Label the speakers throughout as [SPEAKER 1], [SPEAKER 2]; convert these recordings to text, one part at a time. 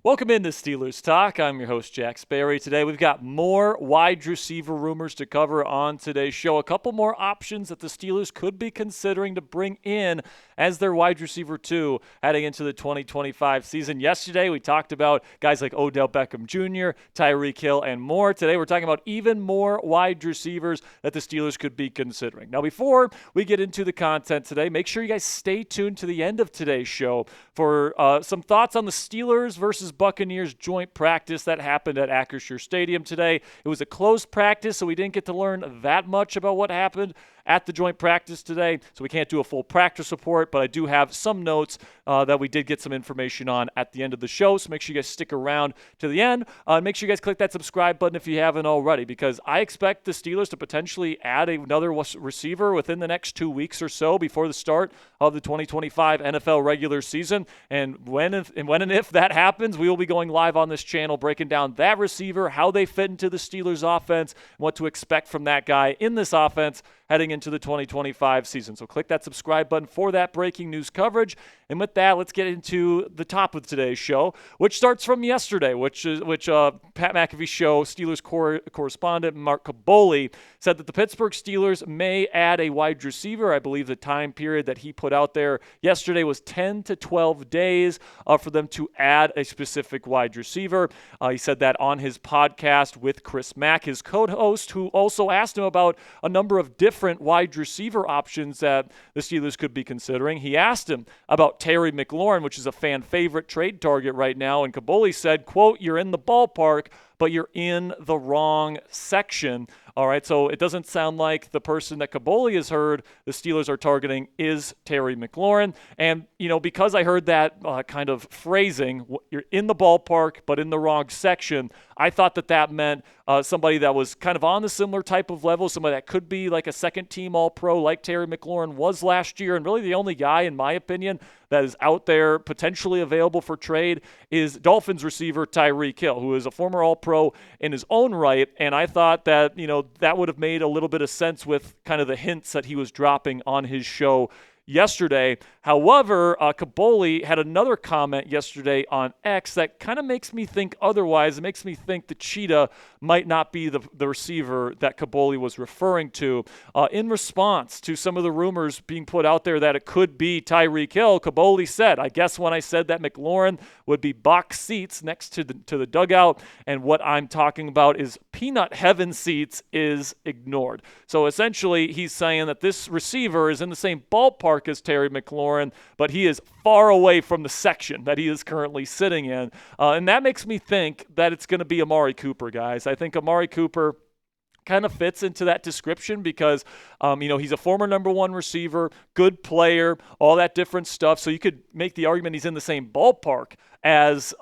[SPEAKER 1] Welcome into Steelers Talk. I'm your host, Jack Sperry. Today we've got more wide receiver rumors to cover on today's show. A couple more options that the Steelers could be considering to bring in as their wide receiver two heading into the 2025 season. Yesterday we talked about guys like Odell Beckham Jr., Tyreek Hill, and more. Today we're talking about even more wide receivers that the Steelers could be considering. Now before we get into the content today, make sure you guys stay tuned to the end of today's show for some thoughts on the Steelers versus Buccaneers joint practice that happened at Acrisure Stadium today. It was a closed practice, so we didn't get to learn that much about what happened at the joint practice today, so we can't do a full practice report, but I do have some notes that we did get some information on at the end of the show, so make sure you guys stick around to the end. Make sure you guys click that subscribe button if you haven't already, because I expect the Steelers to potentially add another receiver within the next 2 weeks or so before the start of the 2025 NFL regular season, and when and if that happens, we will be going live on this channel breaking down that receiver, how they fit into the Steelers offense, and what to expect from that guy in this offense heading into the 2025 season. So click that subscribe button for that breaking news coverage. And with that, let's get into the top of today's show, which starts from yesterday, which Pat McAfee's show, Steelers correspondent Mark Kaboly said that the Pittsburgh Steelers may add a wide receiver. I believe the time period that he put out there yesterday was 10 to 12 days for them to add a specific wide receiver. He said that on his podcast with Chris Mack, his co-host, who also asked him about a number of different wide receiver options that the Steelers could be considering. He asked him about Terry McLaurin, which is a fan favorite trade target right now, and Kaboly said, quote, "You're in the ballpark, but you're in the wrong section." All right, so it doesn't sound like the person that Kaboly has heard the Steelers are targeting is Terry McLaurin. And, because I heard that kind of phrasing, you're in the ballpark, but in the wrong section, I thought that meant somebody that was kind of on the similar type of level, somebody that could be like a second-team All-Pro like Terry McLaurin was last year, and really the only guy, in my opinion, that is out there potentially available for trade is Dolphins receiver Tyreek Hill, who is a former All-Pro in his own right, and I thought that, that would have made a little bit of sense with kind of the hints that he was dropping on his show yesterday. However, Kaboly had another comment yesterday on X that kind of makes me think otherwise. It makes me think the Cheetah might not be the receiver that Kaboly was referring to. In response to some of the rumors being put out there that it could be Tyreek Hill, Kaboly said, "I guess when I said that McLaurin would be box seats next to the dugout, and what I'm talking about is peanut heaven seats is ignored." So essentially, he's saying that this receiver is in the same ballpark as Terry McLaurin, but he is far away from the section that he is currently sitting in. And that makes me think that it's going to be Amari Cooper, guys. I think Amari Cooper kind of fits into that description because, he's a former number one receiver, good player, all that different stuff. So you could make the argument he's in the same ballpark as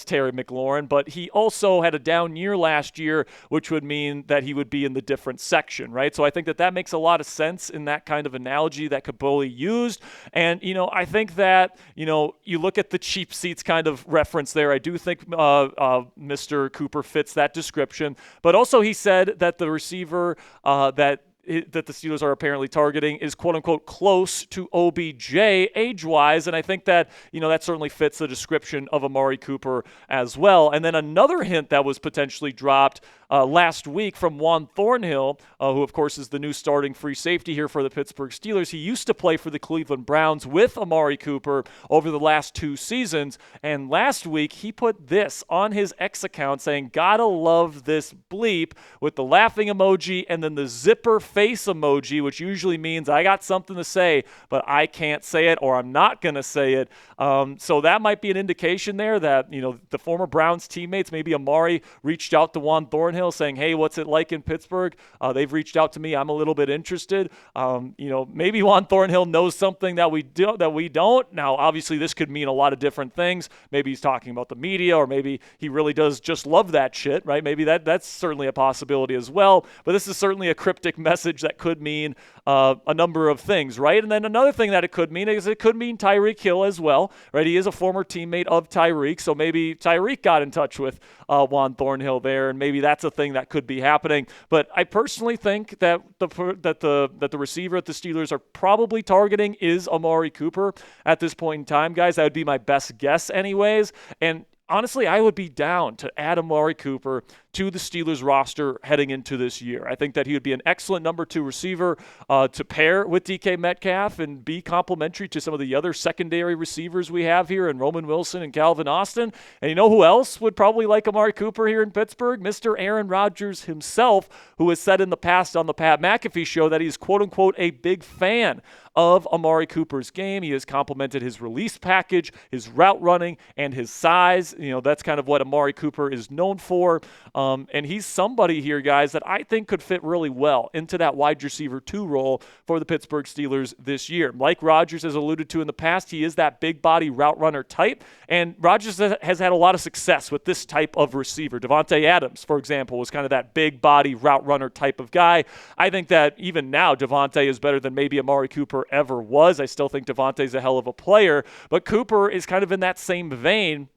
[SPEAKER 1] Terry McLaurin, but he also had a down year last year, which would mean that he would be in the different section, right? So I think that makes a lot of sense in that kind of analogy that Kaboly used. And, I think that, you look at the cheap seats kind of reference there. I do think Mr. Cooper fits that description. But also he said that the receiver that the Steelers are apparently targeting is quote-unquote close to OBJ age-wise, and I think that, that certainly fits the description of Amari Cooper as well. And then another hint that was potentially dropped last week from Juan Thornhill, who of course is the new starting free safety here for the Pittsburgh Steelers. He used to play for the Cleveland Browns with Amari Cooper over the last 2 seasons, and last week he put this on his X account saying, "Gotta love this bleep," with the laughing emoji and then the zipper face emoji, which usually means I got something to say, but I can't say it or I'm not going to say it. So that might be an indication there that, the former Browns teammates, maybe Amari reached out to Juan Thornhill saying, "Hey, what's it like in Pittsburgh?" They've reached out to me. I'm a little bit interested. Maybe Juan Thornhill knows something that we don't. Now, obviously, this could mean a lot of different things. Maybe he's talking about the media, or maybe he really does just love that shit, right? Maybe that's certainly a possibility as well. But this is certainly a cryptic message that could mean a number of things, right? And then another thing that it could mean is it could mean Tyreek Hill as well, right? He is a former teammate of Tyreek, so maybe Tyreek got in touch with Juan Thornhill there, and maybe that's a thing that could be happening. But I personally think that the receiver that the Steelers are probably targeting is Amari Cooper at this point in time, guys. That would be my best guess anyways. And honestly, I would be down to add Amari Cooper to the Steelers roster heading into this year. I think that he would be an excellent number 2 receiver to pair with DK Metcalf and be complementary to some of the other secondary receivers we have here in Roman Wilson and Calvin Austin. And you know who else would probably like Amari Cooper here in Pittsburgh? Mr. Aaron Rodgers himself, who has said in the past on the Pat McAfee show that he's quote-unquote a big fan of Amari Cooper's game. He has complimented his release package, his route running, and his size. You know, that's kind of what Amari Cooper is known for. And he's somebody here, guys, that I think could fit really well into that wide receiver 2 role for the Pittsburgh Steelers this year. Like Rodgers has alluded to in the past, he is that big body route runner type, and Rodgers has had a lot of success with this type of receiver. Devontae Adams, for example, was kind of that big body route runner type of guy. I think that even now Devontae is better than maybe Amari Cooper ever was. I still think Devontae's a hell of a player, but Cooper is kind of in that same vein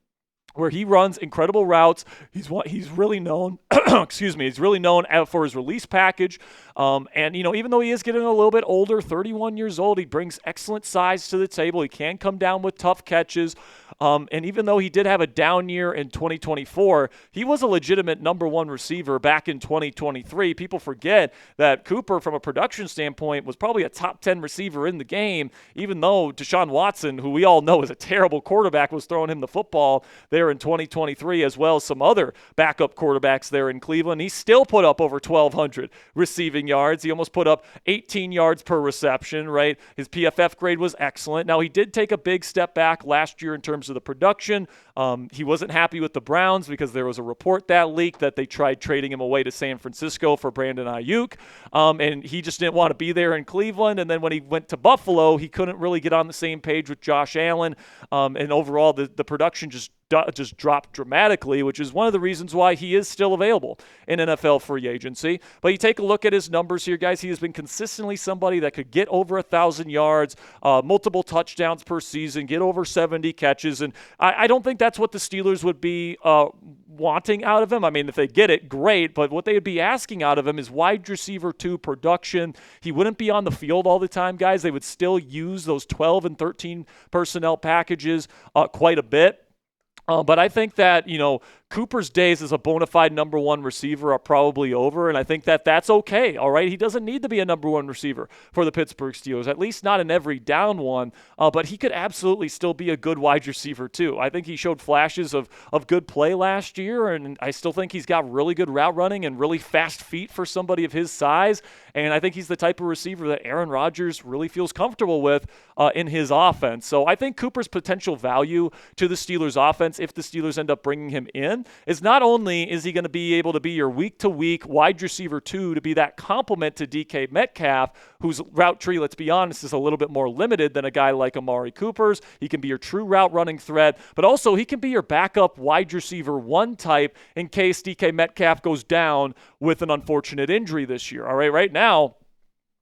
[SPEAKER 1] where he runs incredible routes. He's really known, he's really known for his release package. And, you know, even though he is getting a little bit older, 31 years old, he brings excellent size to the table. He can come down with tough catches. And even though he did have a down year in 2024, he was a legitimate number 1 receiver back in 2023. People forget that Cooper, from a production standpoint, was probably a top 10 receiver in the game, even though Deshaun Watson, who we all know is a terrible quarterback, was throwing him the football there in 2023, as well as some other backup quarterbacks there in Cleveland. He still put up over 1,200 receiving yards. He almost put up 18 yards per reception, right? His PFF grade was excellent. Now, he did take a big step back last year in terms of the production. He wasn't happy with the Browns because there was a report that leaked that they tried trading him away to San Francisco for Brandon Ayuk, and he just didn't want to be there in Cleveland. And then when he went to Buffalo, he couldn't really get on the same page with Josh Allen, and overall the production just dropped dramatically, which is one of the reasons why he is still available in NFL free agency. But you take a look at his numbers here, guys. He has been consistently somebody that could get over 1,000 yards, multiple touchdowns per season, get over 70 catches. And I don't think that's what the Steelers would be wanting out of him. I mean, if they get it, great. But what they would be asking out of him is wide receiver 2 production. He wouldn't be on the field all the time, guys. They would still use those 12 and 13 personnel packages quite a bit. But I think that, you know, Cooper's days as a bona fide number 1 receiver are probably over, and I think that that's okay, all right? He doesn't need to be a number 1 receiver for the Pittsburgh Steelers, at least not in every down one, but he could absolutely still be a good wide receiver too. I think he showed flashes of good play last year, and I still think he's got really good route running and really fast feet for somebody of his size, and I think he's the type of receiver that Aaron Rodgers really feels comfortable with in his offense. So I think Cooper's potential value to the Steelers offense, if the Steelers end up bringing him in, is not only is he going to be able to be your week-to-week wide receiver 2 to be that complement to DK Metcalf, whose route tree, let's be honest, is a little bit more limited than a guy like Amari Cooper's. He can be your true route running threat, but also he can be your backup wide receiver 1 type in case DK Metcalf goes down with an unfortunate injury this year. All right, right now,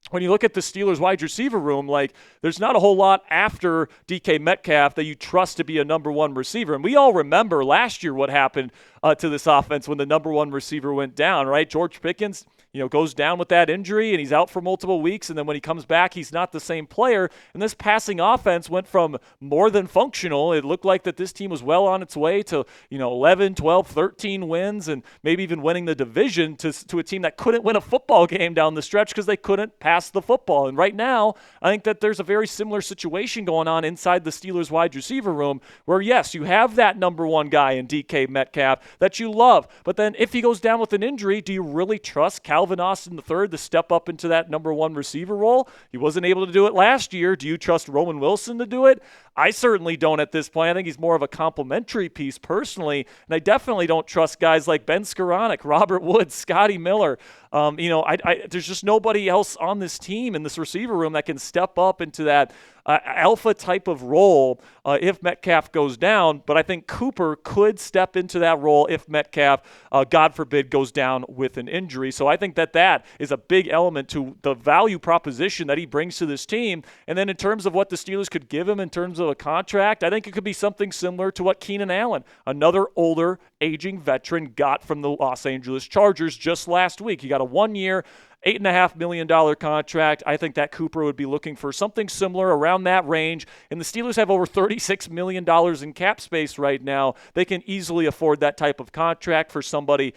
[SPEAKER 1] when you look at the Steelers wide receiver room, like, there's not a whole lot after DK Metcalf that you trust to be a number 1 receiver. And we all remember last year what happened to this offense when the number 1 receiver went down, right? George Pickens, you know, goes down with that injury and he's out for multiple weeks. And then when he comes back, he's not the same player. And this passing offense went from more than functional. It looked like that this team was well on its way to, you know, 11, 12, 13 wins and maybe even winning the division to a team that couldn't win a football game down the stretch because they couldn't pass the football. And right now, I think that there's a very similar situation going on inside the Steelers wide receiver room where, yes, you have that number 1 guy in DK Metcalf that you love. But then if he goes down with an injury, do you really trust Calvin Austin III to step up into that number 1 receiver role? He wasn't able to do it last year. Do you trust Roman Wilson to do it? I certainly don't at this point. I think he's more of a complimentary piece personally, and I definitely don't trust guys like Ben Skoranek, Robert Woods, Scotty Miller. There's just nobody else on this team in this receiver room that can step up into that alpha type of role if Metcalf goes down. But I think Cooper could step into that role if Metcalf, God forbid, goes down with an injury. So I think that is a big element to the value proposition that he brings to this team. And then in terms of what the Steelers could give him in terms of a contract, I think it could be something similar to what Keenan Allen, another older, aging veteran, got from the Los Angeles Chargers just last week. He got a 1-year, $8.5 million contract. I think that Cooper would be looking for something similar around that range. And the Steelers have over $36 million in cap space right now. They can easily afford that type of contract for somebody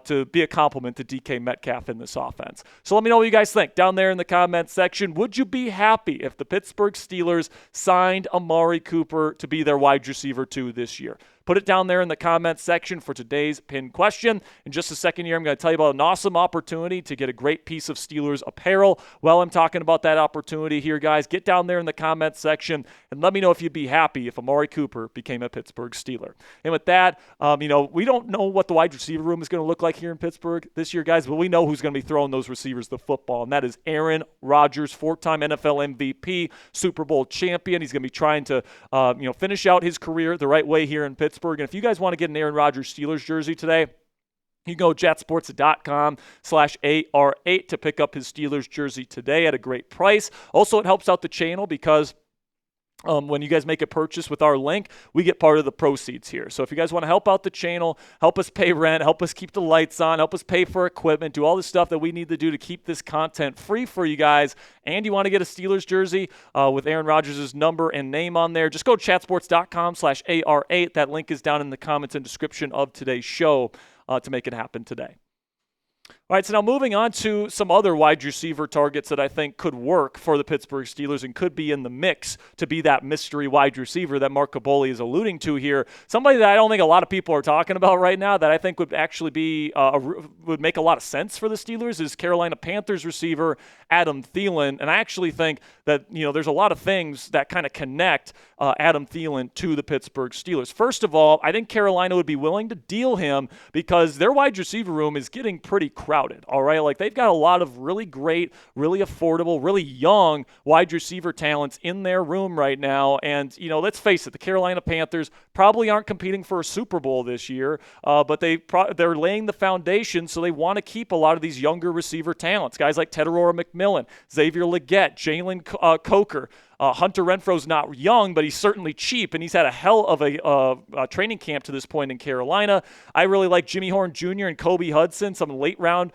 [SPEAKER 1] to be a complement to DK Metcalf in this offense. So let me know what you guys think down there in the comments section. Would you be happy if the Pittsburgh Steelers signed Amari Cooper to be their wide receiver 2 this year? Put it down there in the comments section for today's pinned question. In just a second here, I'm going to tell you about an awesome opportunity to get a great piece of Steelers apparel. While I'm talking about that opportunity here, guys, get down there in the comments section and let me know if you'd be happy if Amari Cooper became a Pittsburgh Steeler. And with that, we don't know what the wide receiver room is going to look like here in Pittsburgh this year, guys, but we know who's going to be throwing those receivers the football, and that is Aaron Rodgers, 4-time NFL MVP, Super Bowl champion. He's going to be trying to finish out his career the right way here in Pittsburgh. And if you guys want to get an Aaron Rodgers Steelers jersey today, you can go jetsports.com/AR8 to pick up his Steelers jersey today at a great price. Also, it helps out the channel because when you guys make a purchase with our link, we get part of the proceeds here. So if you guys want to help out the channel, help us pay rent, help us keep the lights on, help us pay for equipment, do all the stuff that we need to do to keep this content free for you guys, and you want to get a Steelers jersey with Aaron Rodgers' number and name on there, just go to chatsports.com/AR8. That link is down in the comments and description of today's show to make it happen today. All right, so now moving on to some other wide receiver targets that I think could work for the Pittsburgh Steelers and could be in the mix to be that mystery wide receiver that Mark Kaboly is alluding to here. Somebody that I don't think a lot of people are talking about right now that I think would actually be would make a lot of sense for the Steelers is Carolina Panthers receiver Adam Thielen. And I actually think that there's a lot of things that kind of connect Adam Thielen to the Pittsburgh Steelers. First of all, I think Carolina would be willing to deal him because their wide receiver room is getting pretty crowded. All right, like they've got a lot of really great, really affordable, really young wide receiver talents in their room right now. And let's face it, the Carolina Panthers probably aren't competing for a Super Bowl this year, but they're laying the foundation, so they want to keep a lot of these younger receiver talents, guys like Tedorora McMillan, Xavier Legette, Jalen Coker. Hunter Renfro's not young, but he's certainly cheap, and he's had a hell of a training camp to this point in Carolina. I really like Jimmy Horn Jr. and Kobe Hudson, some late-round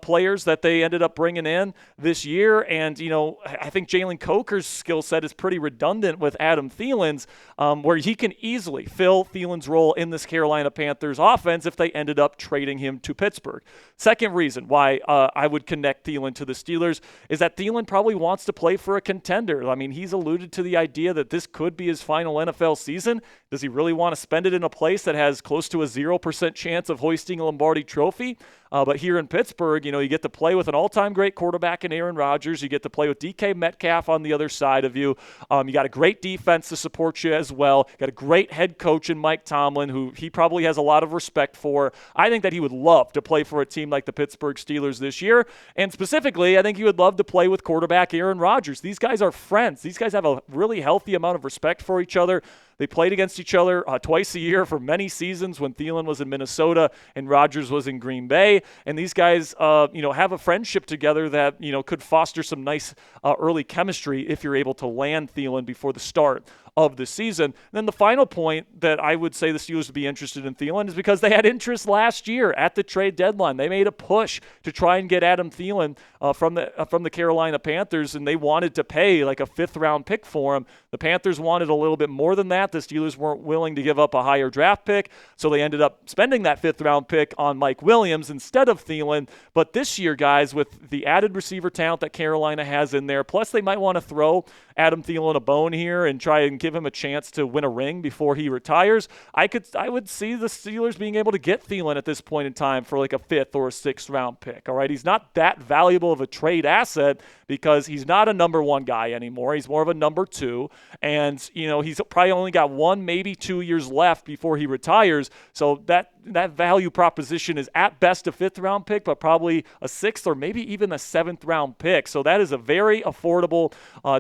[SPEAKER 1] players that they ended up bringing in this year. And, I think Jalen Coker's skill set is pretty redundant with Adam Thielen's, where he can easily fill Thielen's role in this Carolina Panthers offense if they ended up trading him to Pittsburgh. Second reason why I would connect Thielen to the Steelers is that Thielen probably wants to play for a contender. I mean, he's alluded to the idea that this could be his final NFL season. Does he really want to spend it in a place that has close to a 0% chance of hoisting a Lombardi trophy? But here in Pittsburgh, you get to play with an all-time great quarterback in Aaron Rodgers. You get to play with DK Metcalf on the other side of you. You got a great defense to support you as well. You got a great head coach in Mike Tomlin, who he probably has a lot of respect for. I think that he would love to play for a team like the Pittsburgh Steelers this year. And specifically, I think he would love to play with quarterback Aaron Rodgers. These guys are friends. These guys have a really healthy amount of respect for each other. They played against each other twice a year for many seasons when Thielen was in Minnesota and Rodgers was in Green Bay. And these guys, have a friendship together that, could foster some nice early chemistry if you're able to land Thielen before the start of the season. And then the final point that I would say the Steelers would be interested in Thielen is because they had interest last year at the trade deadline. They made a push to try and get Adam Thielen from the Carolina Panthers, and they wanted to pay like a 5th-round pick for him. The Panthers wanted a little bit more than that. The Steelers weren't willing to give up a higher draft pick, so they ended up spending that 5th-round pick on Mike Williams instead of Thielen. But this year, guys, with the added receiver talent that Carolina has in there, plus they might want to throw Adam Thielen a bone here and try and give him a chance to win a ring before he retires, I would see the Steelers being able to get Thielen at this point in time for like a 5th or a 6th-round pick. All right, he's not that valuable of a trade asset because he's not a number 1 guy anymore. He's more of a number 2, and he's probably only got 1, maybe 2 years left before he retires. So that value proposition is at best a 5th-round pick, but probably a 6th or maybe even a 7th-round pick. So that is a very affordable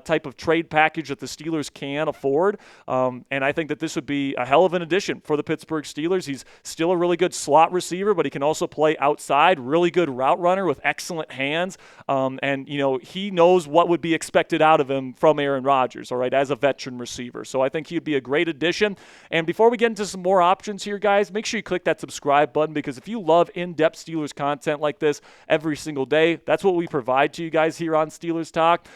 [SPEAKER 1] type of trade package that the Steelers can afford. And I think that this would be a hell of an addition for the Pittsburgh Steelers. He's still a really good slot receiver, but he can also play outside, really good route runner with excellent hands. And he knows what would be expected out of him from Aaron Rodgers, all right, as a veteran receiver. So I think he'd be a great addition. And before we get into some more options here, guys, make sure you click that that subscribe button, because if you love in-depth Steelers content like this every single day, that's what we provide to you guys here on Steelers Talk.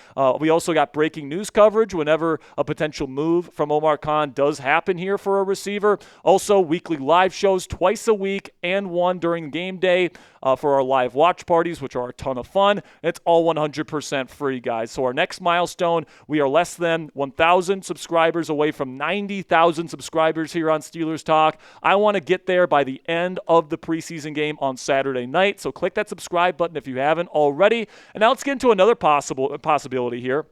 [SPEAKER 1] We also got breaking news coverage whenever a potential move from Omar Khan does happen here for a receiver. Also, weekly live shows twice a week and one during game day for our live watch parties, which are a ton of fun. It's all 100% free, guys. So our next milestone, we are less than 1,000 subscribers away from 90,000 subscribers here on Steelers Talk. I want to get there by the end of the preseason game on Saturday night. So click that subscribe button if you haven't already. And now let's get into another possibility here,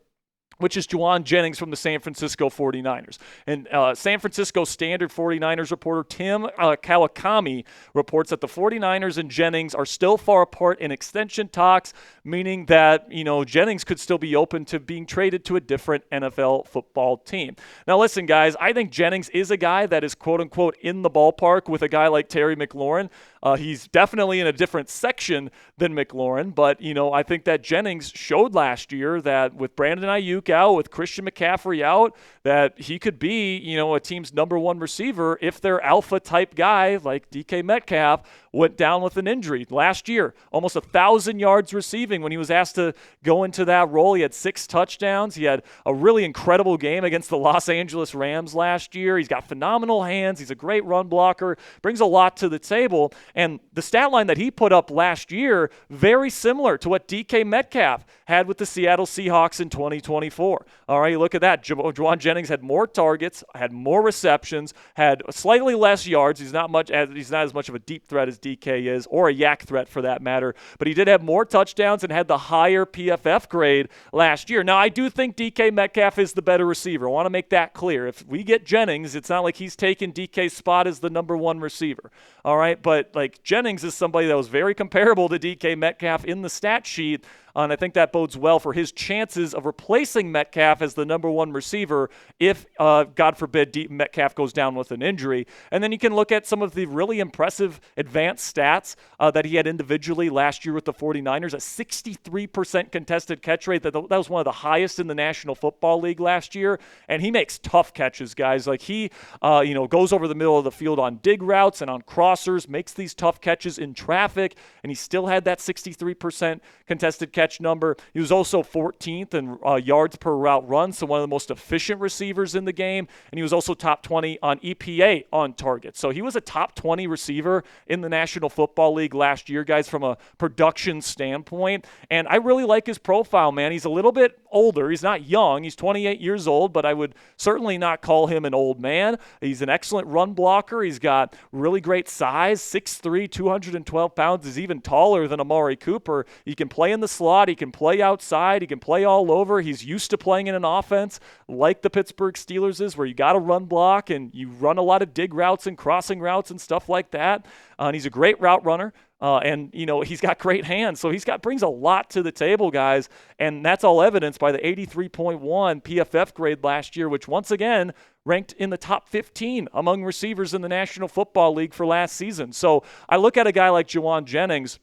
[SPEAKER 1] which is Jauan Jennings from the San Francisco 49ers. And San Francisco Standard 49ers reporter Tim Kawakami reports that the 49ers and Jennings are still far apart in extension talks, meaning that, Jennings could still be open to being traded to a different NFL football team. Now, listen, guys, I think Jennings is a guy that is, quote-unquote, in the ballpark with a guy like Terry McLaurin. He's definitely in a different section than McLaurin, but, I think that Jennings showed last year that with Brandon Ayuk out, with Christian McCaffrey out, that he could be, a team's number one receiver if their alpha-type guy like DK Metcalf went down with an injury. Last year, almost 1,000 yards receiving when he was asked to go into that role. He had 6 touchdowns. He had a really incredible game against the Los Angeles Rams last year. He's got phenomenal hands. He's a great run blocker, brings a lot to the table. And the stat line that he put up last year, very similar to what DK Metcalf had with the Seattle Seahawks in 2024. All right, look at that. Jauan Jennings had more targets, had more receptions, had slightly less yards. He's not as much of a deep threat as DK is, or a yak threat for that matter, but he did have more touchdowns and had the higher PFF grade last year. Now, I do think DK Metcalf is the better receiver. I want to make that clear. If we get Jennings, it's not like he's taking DK's spot as the number one receiver. All right, but Jennings is somebody that was very comparable to DK Metcalf in the stat sheet. And I think that bodes well for his chances of replacing Metcalf as the number one receiver if, God forbid, Metcalf goes down with an injury. And then you can look at some of the really impressive advanced stats that he had individually last year with the 49ers, a 63% contested catch rate. That was one of the highest in the National Football League last year. And he makes tough catches, guys. He goes over the middle of the field on dig routes and on crossers, makes these tough catches in traffic, and he still had that 63% contested catch number. He was also 14th in yards per route run, so one of the most efficient receivers in the game, and he was also top 20 on EPA on target. So he was a top 20 receiver in the National Football League last year, guys, from a production standpoint, and I really like his profile, man. He's a little bit older. He's not young. He's 28 years old, but I would certainly not call him an old man. He's an excellent run blocker. He's got really great size, 6'3", 212 pounds. He's even taller than Amari Cooper. He can play in the slot. He can play outside. He can play all over. He's used to playing in an offense like the Pittsburgh Steelers is, where you got to run block and you run a lot of dig routes and crossing routes and stuff like that. And he's a great route runner. And he's got great hands. So brings a lot to the table, guys. And that's all evidenced by the 83.1 PFF grade last year, which once again ranked in the top 15 among receivers in the National Football League for last season. So I look at a guy like Jauan Jennings,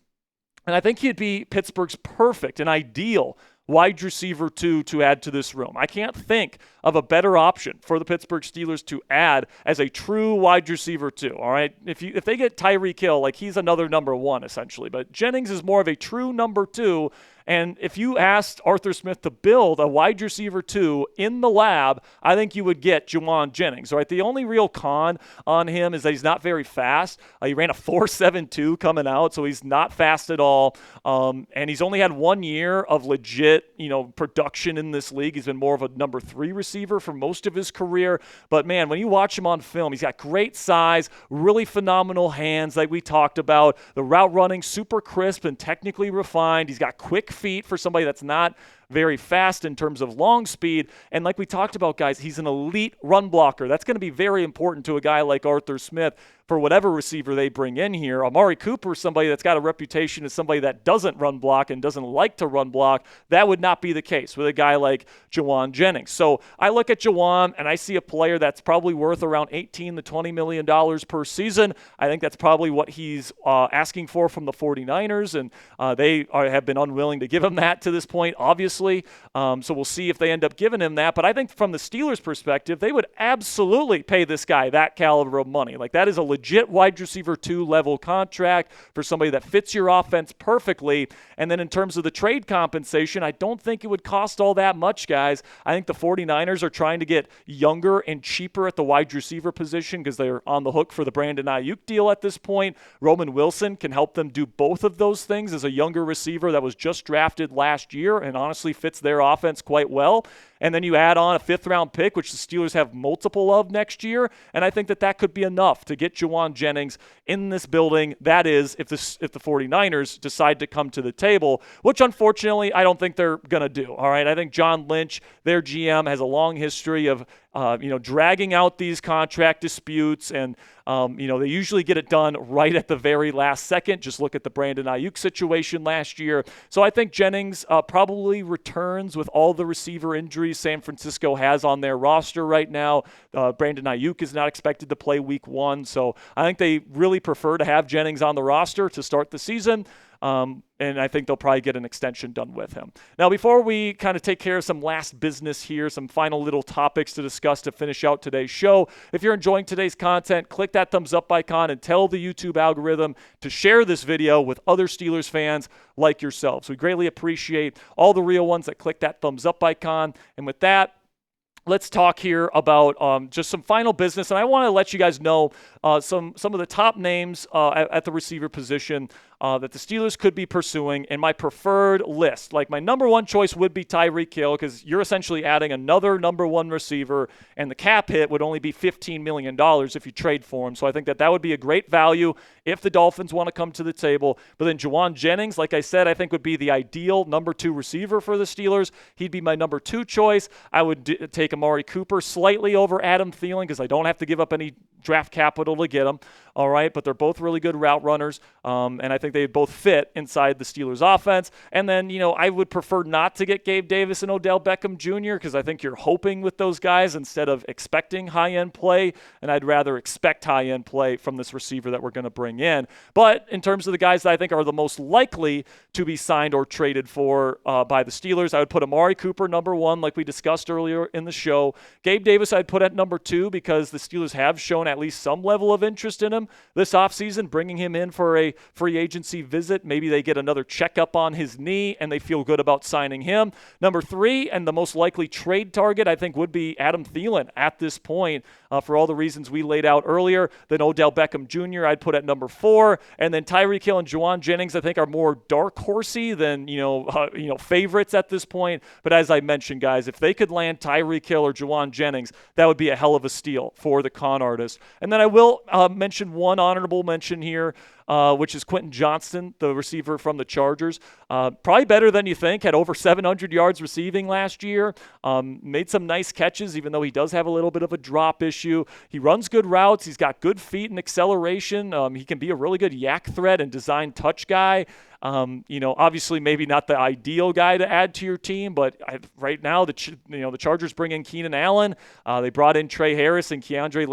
[SPEAKER 1] and I think he'd be Pittsburgh's perfect and ideal wide receiver to add to this room. I can't think of a better option for the Pittsburgh Steelers to add as a true wide receiver too. All right, if they get Tyreek Hill, he's another number one essentially, but Jennings is more of a true number two. And if you asked Arthur Smith to build a wide receiver 2 in the lab, I think you would get Jauan Jennings. Right? The only real con on him is that he's not very fast. He ran a 4.72 coming out, so he's not fast at all. And he's only had 1 year of legit, production in this league. He's been more of a number 3 receiver for most of his career. But man, when you watch him on film, he's got great size, really phenomenal hands, like we talked about. The route running super crisp and technically refined. He's got quick feet for somebody that's not very fast in terms of long speed. And like we talked about, guys, he's an elite run blocker. That's going to be very important to a guy like Arthur Smith for whatever receiver they bring in here. Amari Cooper, somebody that's got a reputation as somebody that doesn't run block and doesn't like to run block. That would not be the case with a guy like Jauan Jennings. So I look at Jauan and I see a player that's probably worth around $18 to $20 million per season. I think that's probably what he's asking for from the 49ers, and they have been unwilling to give him that to this point, obviously. obviously. So we'll see if they end up giving him that. But I think from the Steelers' perspective, they would absolutely pay this guy that caliber of money. Like, that is a legit wide receiver 2 level contract for somebody that fits your offense perfectly. And then in terms of the trade compensation, I don't think it would cost all that much, guys. I think the 49ers are trying to get younger and cheaper at the wide receiver position because they're on the hook for the Brandon Ayuk deal at this point. Roman Wilson can help them do both of those things as a younger receiver that was just drafted last year and honestly fits their offense quite well. And then you add on a 5th-round pick, which the Steelers have multiple of next year, and I think that could be enough to get Jauan Jennings in this building. That is, if the 49ers decide to come to the table, which unfortunately I don't think they're going to do. All right, I think John Lynch, their GM, has a long history of dragging out these contract disputes, and they usually get it done right at the very last second. Just look at the Brandon Ayuk situation last year. So I think Jennings probably returns with all the receiver injuries San Francisco has on their roster right now. Brandon Ayuk is not expected to play week 1, so I think they really prefer to have Jennings on the roster to start the season. And I think they'll probably get an extension done with him. Now, before we kind of take care of some last business here, some final little topics to discuss to finish out today's show, if you're enjoying today's content, click that thumbs up icon and tell the YouTube algorithm to share this video with other Steelers fans like yourselves. We greatly appreciate all the real ones that click that thumbs up icon. And with that, let's talk here about just some final business. And I want to let you guys know some of the top names at the receiver position that the Steelers could be pursuing in my preferred list. Like, my number 1 choice would be Tyreek Hill, because you're essentially adding another number 1 receiver, and the cap hit would only be $15 million if you trade for him. So I think that would be a great value if the Dolphins want to come to the table. But then Jauan Jennings, like I said, I think would be the ideal number 2 receiver for the Steelers. He'd be my number 2 choice. I would take Amari Cooper slightly over Adam Thielen because I don't have to give up any draft capital to get them. All right, but they're both really good route runners, and I think they both fit inside the Steelers' offense. And then, I would prefer not to get Gabe Davis and Odell Beckham Jr. because I think you're hoping with those guys instead of expecting high-end play, and I'd rather expect high-end play from this receiver that we're going to bring in. But in terms of the guys that I think are the most likely to be signed or traded for by the Steelers, I would put Amari Cooper number 1, like we discussed earlier in the show. Gabe Davis I'd put at number 2 because the Steelers have shown at least some level of interest in him this offseason, bringing him in for a free agency visit. Maybe they get another checkup on his knee and they feel good about signing him. Number 3, and the most likely trade target, I think, would be Adam Thielen at this point for all the reasons we laid out earlier. Then Odell Beckham Jr. I'd put at number 4, and then Tyreek Hill and Jauan Jennings I think are more dark horsey than favorites at this point. But as I mentioned, guys, if they could land Tyreek Hill or Jauan Jennings, that would be a hell of a steal for the con artist. And then I will mention one honorable mention here, which is Quentin Johnston, the receiver from the Chargers. Probably better than you think, had over 700 yards receiving last year, made some nice catches, even though he does have a little bit of a drop issue. He runs good routes. He's got good feet and acceleration. He can be a really good yak threat and design touch guy. Obviously maybe not the ideal guy to add to your team, but right now the Chargers bring in Keenan Allen. They brought in Trey Harris and Keandre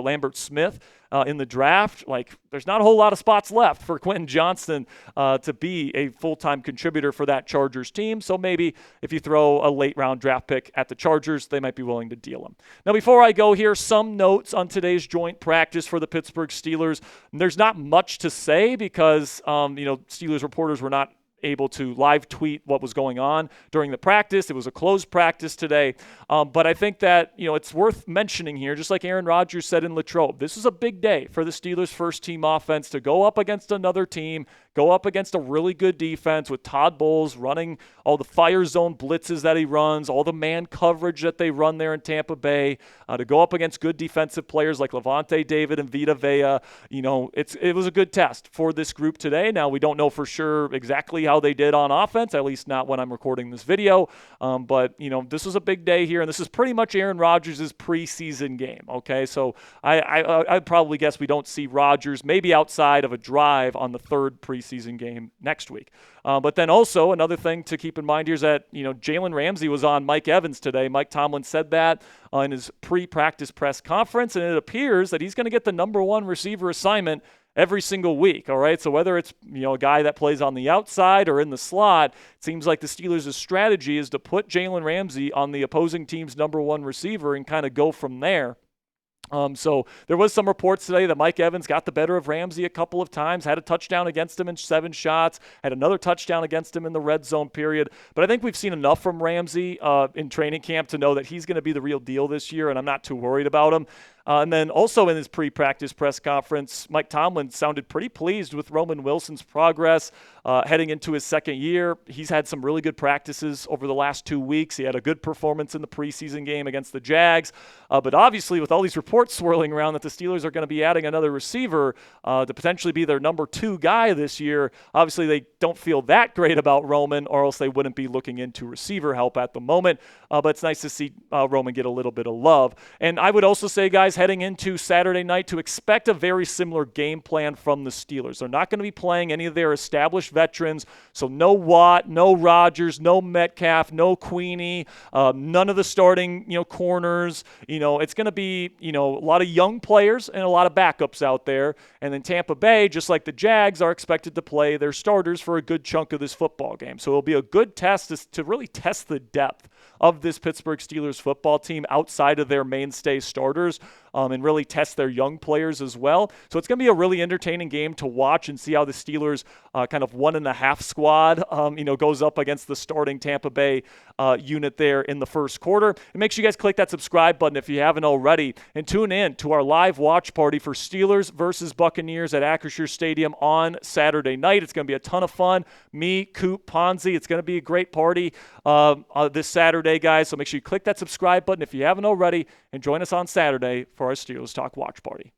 [SPEAKER 1] Lambert-Smith in the draft. Like, there's not a whole lot of spots left for Quentin Johnston to be a full-time contributor for that Chargers team. So maybe if you throw a late-round draft pick at the Chargers, they might be willing to deal him. Now, before I go here, some notes on today's joint practice for the Pittsburgh Steelers. There's not much to say because, Steelers reporters were not able to live tweet what was going on during the practice. It was a closed practice today. But I think that, it's worth mentioning here, just like Aaron Rodgers said in Latrobe, this is a big day for the Steelers' first-team offense to go up against another team, go up against a really good defense with Todd Bowles running all the fire zone blitzes that he runs, all the man coverage that they run there in Tampa Bay, to go up against good defensive players like Levante David and Vita Vea. It was a good test for this group today. Now, we don't know for sure exactly how they did on offense, at least not when I'm recording this video. But this was a big day here, and this is pretty much Aaron Rodgers' preseason game, okay? So I'd probably guess we don't see Rodgers maybe outside of a drive on the third preseason game next week. But then also another thing to keep in mind here is that, Jalen Ramsey was on Mike Evans today. Mike Tomlin said that in his pre-practice press conference, and it appears that he's going to get the number 1 receiver assignment every single week, all right? So whether it's, a guy that plays on the outside or in the slot, it seems like the Steelers' strategy is to put Jalen Ramsey on the opposing team's number one receiver and kind of go from there. So there was some reports today that Mike Evans got the better of Ramsey a couple of times, had a touchdown against him in 7 shots, had another touchdown against him in the red zone period. But I think we've seen enough from Ramsey in training camp to know that he's going to be the real deal this year, and I'm not too worried about him. And then also in his pre-practice press conference, Mike Tomlin sounded pretty pleased with Roman Wilson's progress heading into his second year. He's had some really good practices over the last 2 weeks. He had a good performance in the preseason game against the Jags. But obviously, with all these reports swirling around that the Steelers are going to be adding another receiver to potentially be their number 2 guy this year, obviously they don't feel that great about Roman, or else they wouldn't be looking into receiver help at the moment. But it's nice to see Roman get a little bit of love. And I would also say, guys, heading into Saturday night, to expect a very similar game plan from the Steelers. They're not going to be playing any of their established veterans, so no Watt, no Rodgers, no Metcalf, no Queenie, none of the starting corners. It's going to be a lot of young players and a lot of backups out there. And then Tampa Bay, just like the Jags, are expected to play their starters for a good chunk of this football game. So it'll be a good test to really test the depth of this Pittsburgh Steelers football team outside of their mainstay starters, and really test their young players as well. So it's going to be a really entertaining game to watch and see how the Steelers kind of 1.5 squad, goes up against the starting Tampa Bay unit there in the first quarter. And make sure you guys click that subscribe button if you haven't already, and tune in to our live watch party for Steelers versus Buccaneers at Acrisure Stadium on Saturday night. It's going to be a ton of fun. Me, Coop, Ponzi. It's going to be a great party this Saturday, guys. So make sure you click that subscribe button if you haven't already, and join us on Saturday for our Steelers Talk watch party.